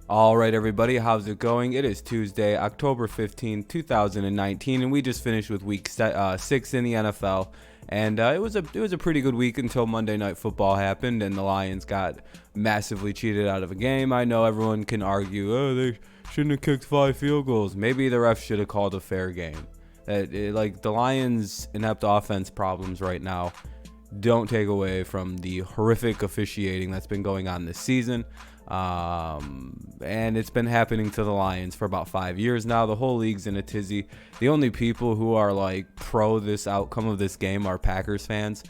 All right, everybody, how's it going? It is Tuesday, October 15th, 2019, and we just finished with week 6 in the NFL. And it was a pretty good week until Monday Night Football happened and the Lions got massively cheated out of a game. I know everyone can argue, oh, they shouldn't have kicked 5 field goals. Maybe the ref should have called a fair game. Like the Lions' inept offense problems right now don't take away from the horrific officiating that's been going on this season. And it's been happening to the Lions for about 5 years now. The whole league's in a tizzy. The only people who are like pro this outcome of this game are Packers fans.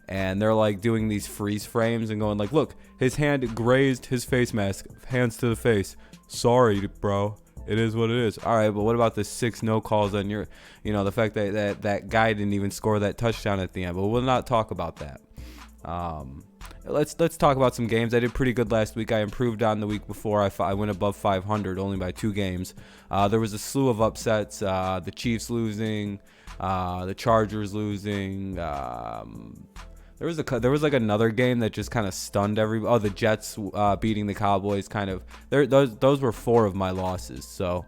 And they're like doing these freeze frames and going like, look, his hand grazed his face mask, hands to the face. Sorry, bro. It is what it is. All right, but what about the 6 no calls on the fact that guy didn't even score that touchdown at the end? But we'll not talk about that. Let's talk about some games. I did pretty good last week. I improved on the week before. I went above 500 only by 2 games. There was a slew of upsets. The Chiefs losing, the Chargers losing. There was like another game that just kind of stunned everybody. Oh, the Jets beating the Cowboys. Kind of. Those were 4 of my losses. So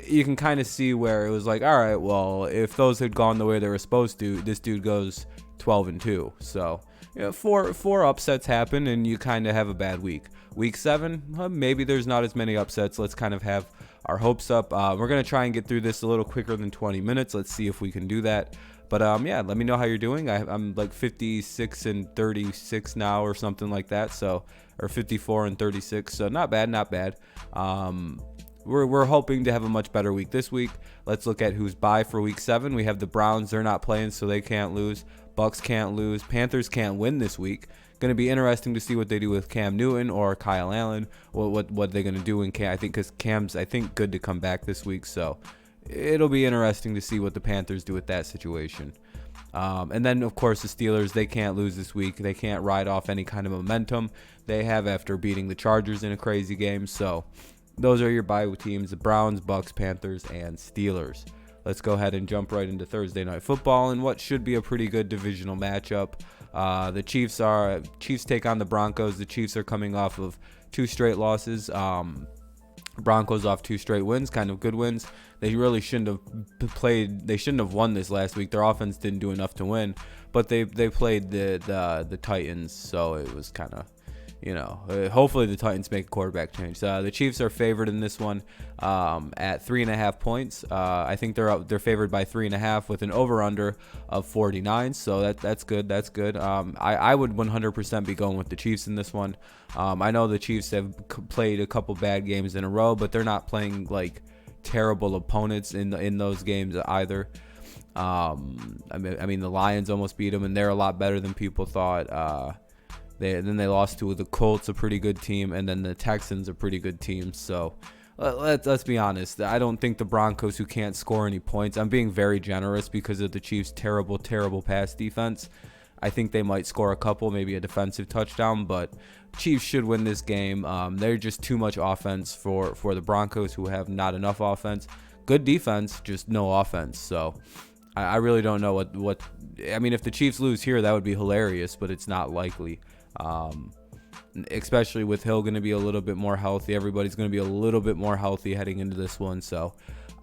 you can kind of see where it was like, all right, well, if those had gone the way they were supposed to, this dude goes 12-2. So. Yeah, four upsets happen, and you kind of have a bad week. Week 7, maybe there's not as many upsets. Let's kind of have our hopes up. We're going to try and get through this a little quicker than 20 minutes. Let's see if we can do that. But, yeah, let me know how you're doing. I'm like 56-36 now or something like that, so or 54-36, so not bad, not bad. We're hoping to have a much better week this week. Let's look at who's bye for week 7. We have the Browns. They're not playing, so they can't lose. Bucks can't lose. Panthers can't win this week. Going to be interesting to see what they do with Cam Newton or Kyle Allen. What they're going to do in Cam. I think because Cam's good to come back this week, so it'll be interesting to see what the Panthers do with that situation. And then, of course, the Steelers, they can't lose this week. They can't ride off any kind of momentum they have after beating the Chargers in a crazy game. So those are your bye teams, the Browns, Bucks, Panthers, and Steelers. Let's go ahead and jump right into Thursday Night Football and what should be a pretty good divisional matchup. The Chiefs take on the Broncos. The Chiefs are coming off of 2 straight losses. Broncos off 2 straight wins, kind of good wins. They really shouldn't have played. They shouldn't have won this last week. Their offense didn't do enough to win, but they played the Titans, so it was kind of. Hopefully the Titans make a quarterback change. The Chiefs are favored in this one at 3.5 points. I think they're favored by 3.5 with an over/under of 49. So that's good. That's good. I would 100% be going with the Chiefs in this one. I know the Chiefs have played a couple bad games in a row, but they're not playing like terrible opponents in those games either. I mean the Lions almost beat them, and they're a lot better than people thought. Then they lost to the Colts, a pretty good team, and then the Texans, a pretty good team. So let's be honest. I don't think the Broncos, who can't score any points, I'm being very generous because of the Chiefs' terrible, terrible pass defense. I think they might score a couple, maybe a defensive touchdown, but Chiefs should win this game. They're just too much offense for the Broncos, who have not enough offense. Good defense, just no offense. So I really don't know what. I mean, if the Chiefs lose here, that would be hilarious, but it's not likely. Especially with Hill going to be a little bit more healthy. Everybody's going to be a little bit more healthy heading into this one. So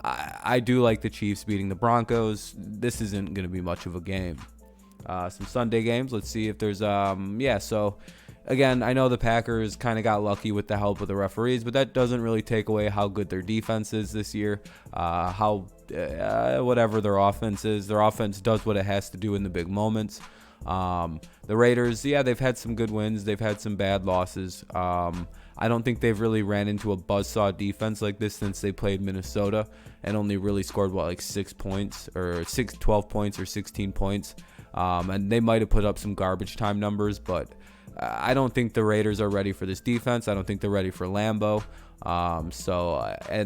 I do like the Chiefs beating the Broncos. This isn't going to be much of a game. Some Sunday games. Let's see if there's so again, I know the Packers kind of got lucky with the help of the referees, but that doesn't really take away how good their defense is this year. Whatever their offense is, their offense does what it has to do in the big moments. The Raiders, they've had some good wins. They've had some bad losses. I don't think they've really ran into a buzzsaw defense like this since they played Minnesota and only really scored 6 points or 12 points or 16 points. And they might have put up some garbage time numbers, but I don't think the Raiders are ready for this defense. I don't think they're ready for Lambeau. And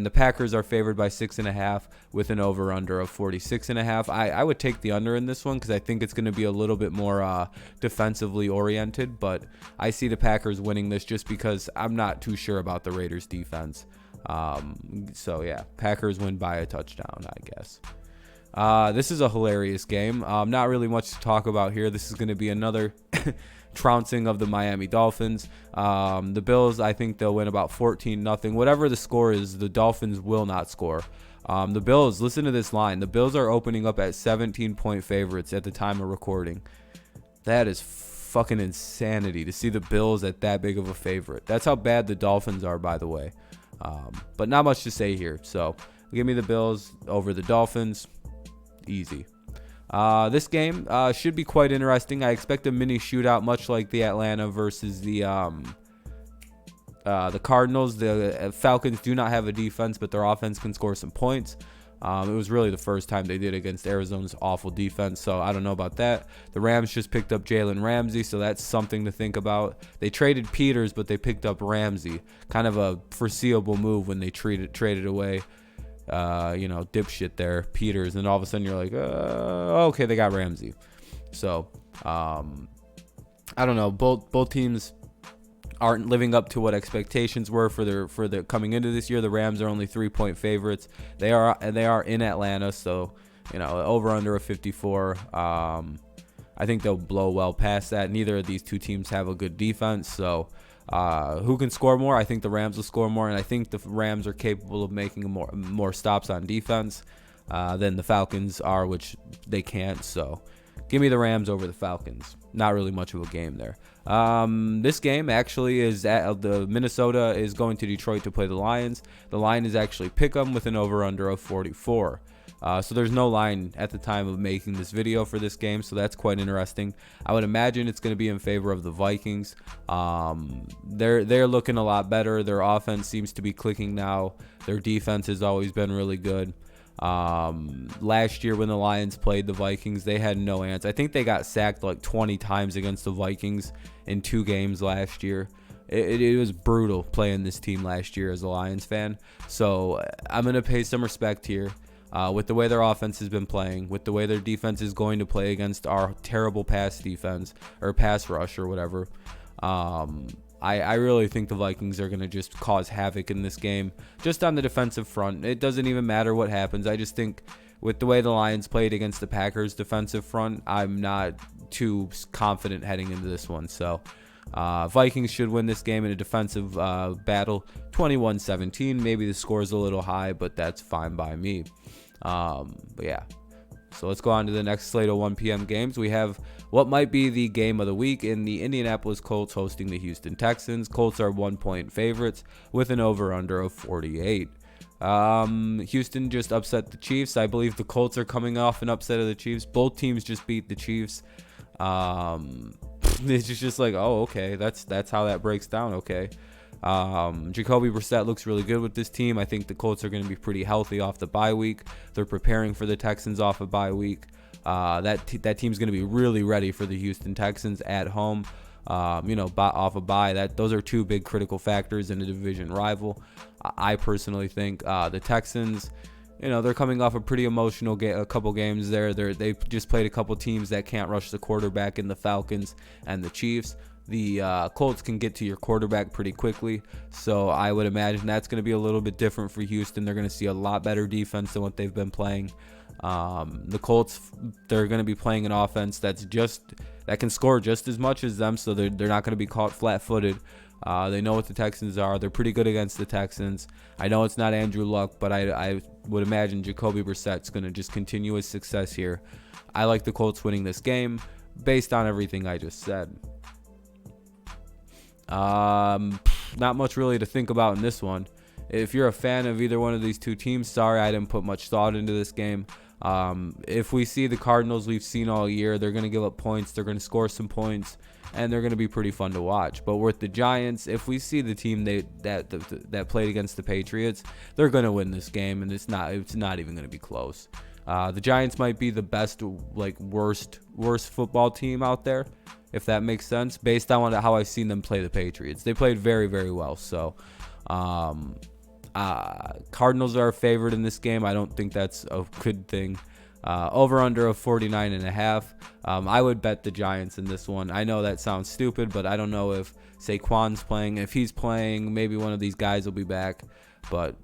the Packers are favored by 6.5 with an over/under of 46.5. I would take the under in this one because I think it's going to be a little bit more defensively oriented, but I see the Packers winning this just because I'm not too sure about the Raiders defense. Packers win by a touchdown, I guess. This is a hilarious game. Not really much to talk about here. This is going to be another trouncing of the Miami Dolphins. The Bills, I think they'll win about 14-0. Whatever the score is, the Dolphins will not score. The Bills, listen to this line. The Bills are opening up at 17-point favorites at the time of recording. That is fucking insanity to see the Bills at that big of a favorite. That's how bad the Dolphins are, by the way. But not much to say here. So give me the Bills over the Dolphins. Easy. This game should be quite interesting. I expect a mini shootout, much like the Atlanta versus the Cardinals. The Falcons do not have a defense, but their offense can score some points. It was really the first time they did against Arizona's awful defense, so I don't know about that. The Rams just picked up Jalen Ramsey, so that's something to think about. They traded Peters, but they picked up Ramsey. Kind of a foreseeable move when they traded away, dipshit there, Peters, and all of a sudden you're like, okay, they got Ramsey. So, I don't know. Both teams aren't living up to what expectations were for their coming into this year. The Rams are only 3-point favorites. They are in Atlanta, so over under a 54. I think they'll blow well past that. Neither of these two teams have a good defense, so who can score more? I think the Rams will score more, and I think the Rams are capable of making more stops on defense than the Falcons are, which they can't. So give me the Rams over the Falcons. Not really much of a game there. This game actually is at the Minnesota is going to Detroit to play the Lions. The line is actually pick 'em with an over-under of 44. So there's no line at the time of making this video for this game, so that's quite interesting. I would imagine it's going to be in favor of the Vikings. They're looking a lot better. Their offense seems to be clicking now. Their defense has always been really good. Last year when the Lions played the Vikings, they had no answer. I think they got sacked like 20 times against the Vikings in 2 games last year. It was brutal playing this team last year as a Lions fan. So I'm going to pay some respect here. With the way their offense has been playing, with the way their defense is going to play against our terrible pass defense or pass rush or whatever. I really think the Vikings are going to just cause havoc in this game, just on the defensive front. It doesn't even matter what happens. I just think with the way the Lions played against the Packers defensive front, I'm not too confident heading into this one. So Vikings should win this game in a defensive battle, 21-17. Maybe the score is a little high, but that's fine by me. But yeah. So let's go on to the next slate of 1 p.m. games. We have what might be the game of the week in the Indianapolis Colts hosting the Houston Texans. Colts are 1-point favorites with an over-under of 48. Houston just upset the Chiefs. I believe the Colts are coming off an upset of the Chiefs. Both teams just beat the Chiefs. It's just like, oh, okay, that's how that breaks down. Okay. Jacoby Brissett looks really good with this team. I think the Colts are going to be pretty healthy off the bye week. They're preparing for the Texans off a bye week. That team's going to be really ready for the Houston Texans at home. Off a bye. Those are 2 big critical factors in a division rival. I personally think the Texans, they're coming off a pretty emotional a couple games there. They've just played a couple teams that can't rush the quarterback in the Falcons and the Chiefs. The Colts can get to your quarterback pretty quickly, so I would imagine that's going to be a little bit different for Houston. They're going to see a lot better defense than what they've been playing. The Colts, they're going to be playing an offense that can score just as much as them, so they're not going to be caught flat-footed. They know what the Texans are. They're pretty good against the Texans. I know it's not Andrew Luck, but I would imagine Jacoby Brissett's going to just continue his success here. I like the Colts winning this game based on everything I just said. Not much really to think about in this one. If you're a fan of either one of these two teams, sorry I didn't put much thought into this game. If we see the Cardinals we've seen all year, they're going to give up points, they're going to score some points, and they're going to be pretty fun to watch. But with the Giants, if we see the team that played against the Patriots, they're going to win this game, and it's not even going to be close. The Giants might be the best, worst football team out there, if that makes sense, based on how I've seen them play the Patriots. They played very, very well. So, Cardinals are a favorite in this game. I don't think that's a good thing. Over under of 49.5. I would bet the Giants in this one. I know that sounds stupid, but I don't know if Saquon's playing. If he's playing, maybe one of these guys will be back. But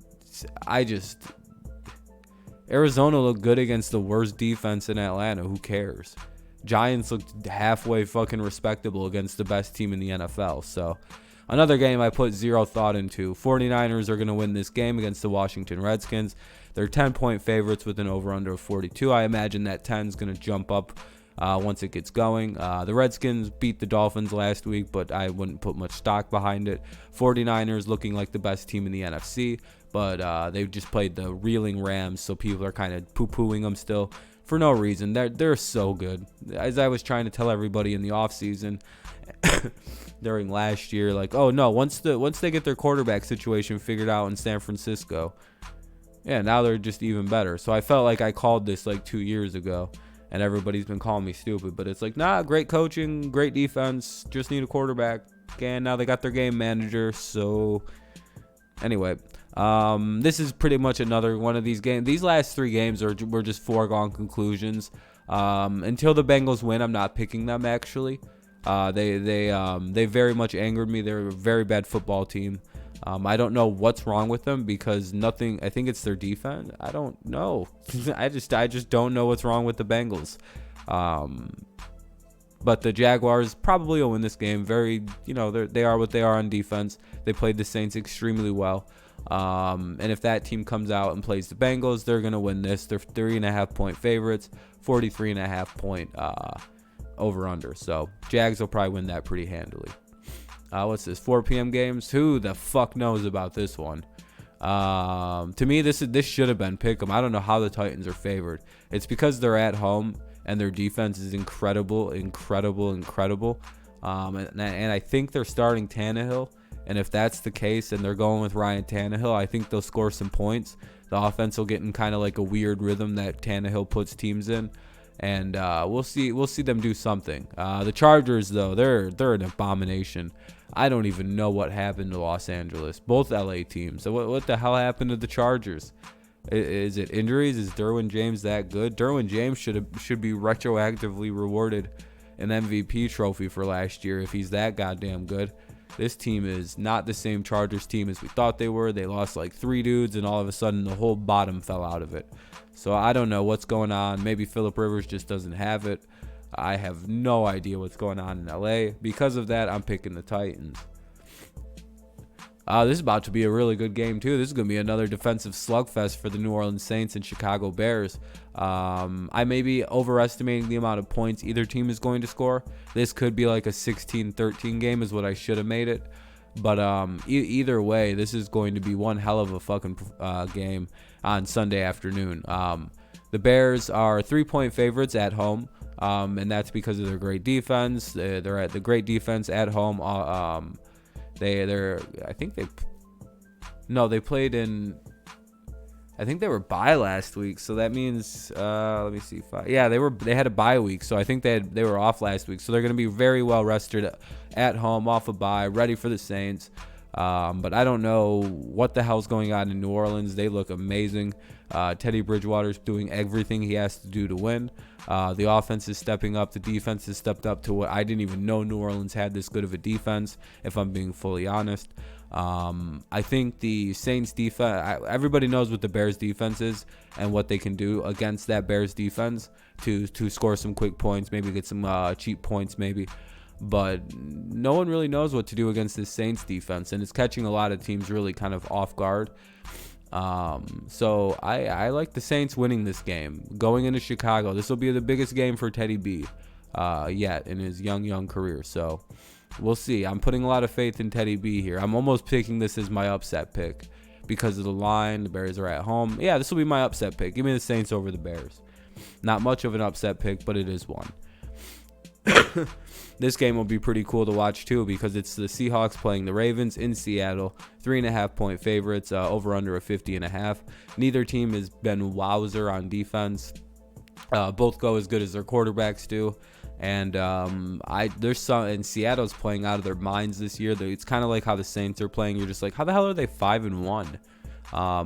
Arizona looked good against the worst defense in Atlanta. Who cares? Giants looked halfway fucking respectable against the best team in the NFL. So another game I put zero thought into. 49ers are going to win this game against the Washington Redskins. They're 10-point favorites with an over-under of 42. I imagine that 10 is going to jump up once it gets going. The Redskins beat the Dolphins last week, but I wouldn't put much stock behind it. 49ers looking like the best team in the NFC, but they've just played the reeling Rams, so people are kind of poo-pooing them still for no reason. They're so good. As I was trying to tell everybody in the offseason during last year, like, oh no, once they get their quarterback situation figured out in San Francisco, yeah, now they're just even better. So I felt like I called this like 2 years ago, and everybody's been calling me stupid. But it's like, nah, great coaching, great defense, just need a quarterback. And now they got their game manager. So anyway, this is pretty much another one of these games. These last 3 games were just foregone conclusions. Until the Bengals win, I'm not picking them, actually. They very much angered me. They're a very bad football team. I don't know what's wrong with them because nothing. I think it's their defense. I don't know. I just don't know what's wrong with the Bengals. But the Jaguars probably will win this game. They are what they are on defense. They played the Saints extremely well. And if that team comes out and plays the Bengals, they're gonna win this. They're 3.5-point favorites, 43.5-point over under. So Jags will probably win that pretty handily. What's this? 4 p.m. games? Who the fuck knows about this one? To me, this should have been pick'em. I don't know how the Titans are favored. It's because they're at home and their defense is incredible. And I think they're starting Tannehill. And if that's the case and they're going with Ryan Tannehill, I think they'll score some points. The offense will get in kind of like a weird rhythm that Tannehill puts teams in. And we'll see them do something. The Chargers, though, they're an abomination. I don't even know what happened to Los Angeles. Both LA teams. So what the hell happened to the Chargers? Is it injuries? Is Derwin James that good? Derwin James should be retroactively rewarded an MVP trophy for last year if he's that goddamn good. This team is not the same Chargers team as we thought they were. They lost like 3 dudes, and all of a sudden the whole bottom fell out of it. So I don't know what's going on. Maybe Phillip Rivers just doesn't have it. I have no idea what's going on in LA. Because of that, I'm picking the Titans. This is about to be a really good game, too. This is going to be another defensive slugfest for the New Orleans Saints and Chicago Bears. I may be overestimating the amount of points either team is going to score. This could be like a 16-13 game is what I should have made it. But either way, this is going to be one hell of a fucking game on Sunday afternoon. The Bears are 3-point favorites at home, and that's because of their great defense. They're at the great defense at home. They played in. I think they were bye last week, so that means let me see. They had a bye week, so I think they were off last week, so they're going to be very well rested at home, off a bye, ready for the Saints. But I don't know what the hell's going on in New Orleans. They look amazing. Teddy Bridgewater's doing everything he has to do to win. The offense is stepping up. The defense has stepped up to what I didn't even know New Orleans had this good of a defense, if I'm being fully honest. I think the Saints defense, everybody knows what the Bears defense is and what they can do against that Bears defense to score some quick points, maybe get some cheap points maybe. But no one really knows what to do against this Saints defense, and it's catching a lot of teams really kind of off guard. So I like the Saints winning this game. Going into Chicago, this will be the biggest game for Teddy B yet in his young career. So we'll see. I'm putting a lot of faith in Teddy B here. I'm almost picking this as my upset pick because of the line. The Bears are at home. Yeah, this will be my upset pick. Give me the Saints over the Bears. Not much of an upset pick, but it is one. This game will be pretty cool to watch too because it's the Seahawks playing the Ravens in Seattle. 3.5-point favorites, over under a 50.5. Neither team has been wowzer on defense. Both go as good as their quarterbacks do. And and Seattle's playing out of their minds this year. It's kind of like how the Saints are playing. You're just like, how the hell are they 5-1?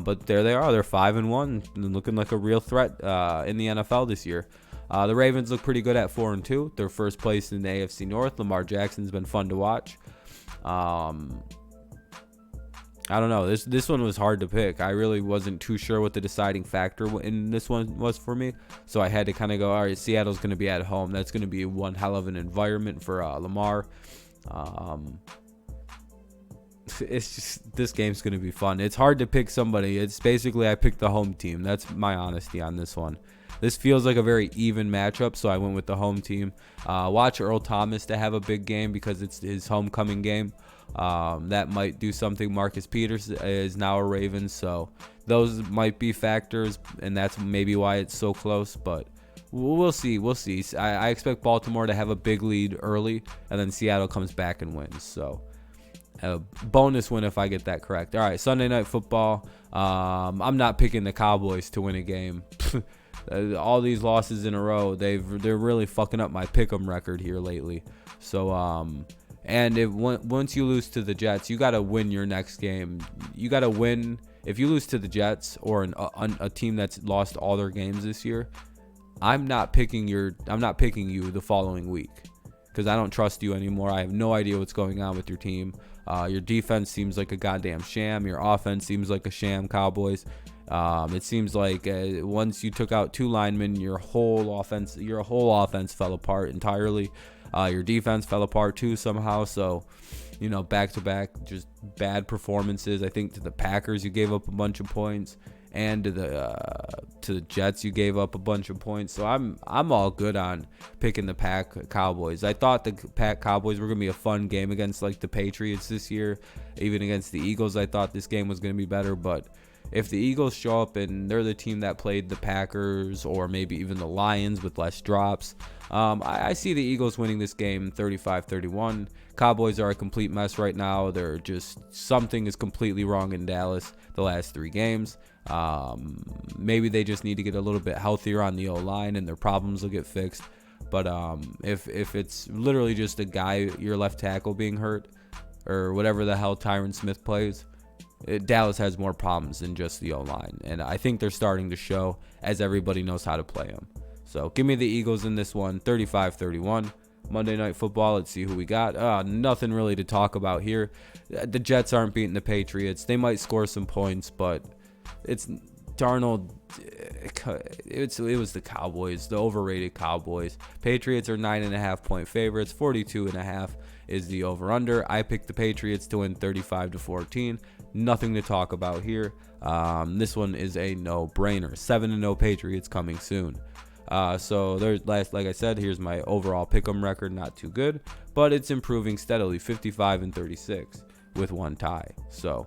But there they are. They're 5-1 and looking like a real threat in the NFL this year. The Ravens look pretty good at 4-2. They're first place in the AFC North. Lamar Jackson's been fun to watch. I don't know. This one was hard to pick. I really wasn't too sure what the deciding factor in this one was for me. So I had to kind of go, all right, Seattle's going to be at home. That's going to be one hell of an environment for Lamar. It's just, this game's going to be fun. It's hard to pick somebody. It's basically I picked the home team. That's my honesty on this one. This feels like a very even matchup, so I went with the home team. Watch Earl Thomas to have a big game because it's his homecoming game. That might do something. Marcus Peters is now a Raven, so those might be factors, and that's maybe why it's so close, but we'll see. I expect Baltimore to have a big lead early, and then Seattle comes back and wins, so a bonus win if I get that correct. All right, Sunday Night Football. I'm not picking the Cowboys to win a game. All these losses in a row, they're really fucking up my pick'em record here lately. So and once you lose to the Jets, you got to win your next game. You got to win. If you lose to the Jets or a team that's lost all their games this year, I'm not picking you the following week because I don't trust you anymore. I have no idea what's going on with your team. Your defense seems like a goddamn sham. Your offense seems like a sham, Cowboys. It seems like once you took out 2 linemen, your whole offense fell apart entirely. Your defense fell apart too somehow. So, back to back, just bad performances. I think to the Packers you gave up a bunch of points, and to the Jets you gave up a bunch of points. So I'm all good on picking the Cowboys. I thought the Cowboys were gonna be a fun game against like the Patriots this year, even against the Eagles. I thought this game was gonna be better, but if the Eagles show up and they're the team that played the Packers or maybe even the Lions with less drops, I see the Eagles winning this game 35-31. Cowboys are a complete mess right now. They're just, something is completely wrong in Dallas the last 3 games. Maybe they just need to get a little bit healthier on the O-line and their problems will get fixed. But if it's literally just a guy, your left tackle being hurt or whatever the hell Tyron Smith plays, Dallas has more problems than just the O-line, and I think they're starting to show as everybody knows how to play them. So give me the Eagles in this one, 35-31. Monday Night Football, let's see who we got. Nothing really to talk about here. The Jets aren't beating the Patriots. They might score some points, but it's Darnold. It was the Cowboys, the overrated Cowboys. Patriots are 9.5-point favorites. 42.5 is the over/under. I picked the Patriots to win 35-14. Nothing to talk about here. This one is a no-brainer. 7-0 Patriots coming soon. So there's like I said, here's my overall pick'em record. Not too good, but it's improving steadily. 55-36 with 1 tie. So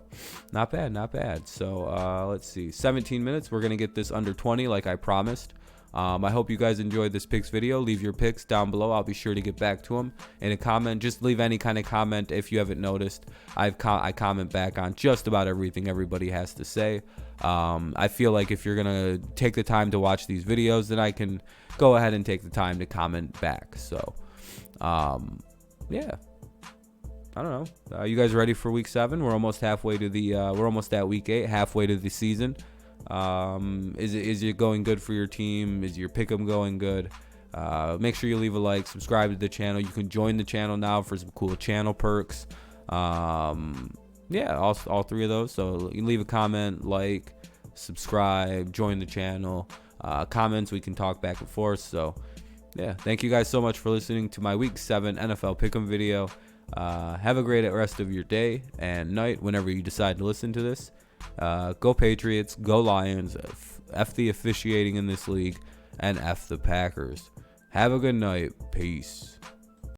not bad. So let's see. 17 minutes. We're gonna get this under 20, like I promised. I hope you guys enjoyed this picks video. Leave your picks down below. I'll be sure to get back to them in a comment. Just leave any kind of comment if you haven't noticed. I comment back on just about everything everybody has to say. I feel like if you're going to take the time to watch these videos, then I can go ahead and take the time to comment back. So, yeah. I don't know. You guys ready for week 7? We're almost halfway to we're almost at week 8, halfway to the season. Is it going good for your team? Is your pick'em going good? Make sure you leave a like, subscribe to the channel. You can join the channel now for some cool channel perks. Yeah, all 3 of those. So you leave a comment, like, subscribe, join the channel. Comments, we can talk back and forth. So yeah, thank you guys so much for listening to my week 7 NFL pick'em video. Have a great rest of your day and night whenever you decide to listen to this. Go Patriots, go Lions, F the officiating in this league, and F the Packers. Have a good night. Peace.